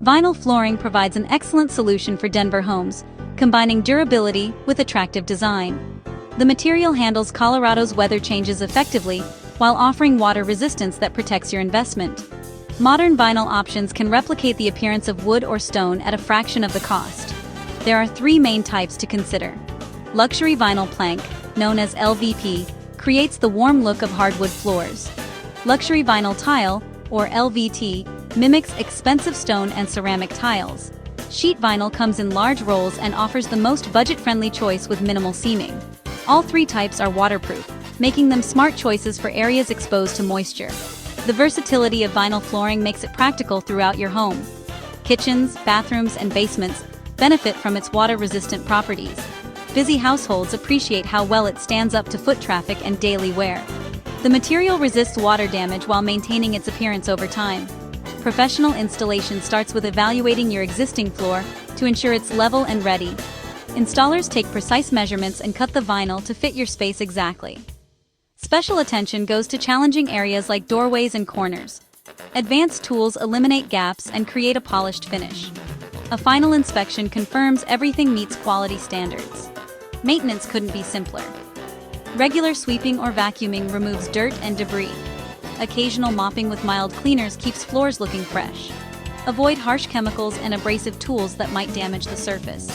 Vinyl flooring provides an excellent solution for Denver homes, combining durability with attractive design. The material handles Colorado's weather changes effectively while offering water resistance that protects your investment. Modern vinyl options can replicate the appearance of wood or stone at a fraction of the cost. There are three main types to consider. Luxury vinyl plank, known as LVP, creates the warm look of hardwood floors. Luxury vinyl tile, or LVT, mimics expensive stone and ceramic tiles. Sheet vinyl comes in large rolls and offers the most budget-friendly choice with minimal seaming. All three types are waterproof, making them smart choices for areas exposed to moisture. The versatility of vinyl flooring makes it practical throughout your home. Kitchens, bathrooms, and basements benefit from its water-resistant properties. Busy households appreciate how well it stands up to foot traffic and daily wear. The material resists water damage while maintaining its appearance over time. Professional installation starts with evaluating your existing floor to ensure it's level and ready. Installers take precise measurements and cut the vinyl to fit your space exactly. Special attention goes to challenging areas like doorways and corners. Advanced tools eliminate gaps and create a polished finish. A final inspection confirms everything meets quality standards. Maintenance couldn't be simpler. Regular sweeping or vacuuming removes dirt and debris. Occasional mopping with mild cleaners keeps floors looking fresh. Avoid harsh chemicals and abrasive tools that might damage the surface.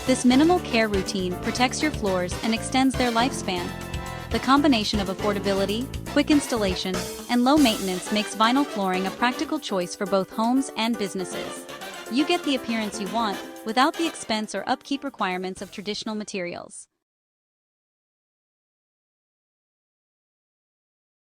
This minimal care routine protects your floors and extends their lifespan. The combination of affordability, quick installation, and low maintenance makes vinyl flooring a practical choice for both homes and businesses. You get the appearance you want without the expense or upkeep requirements of traditional materials.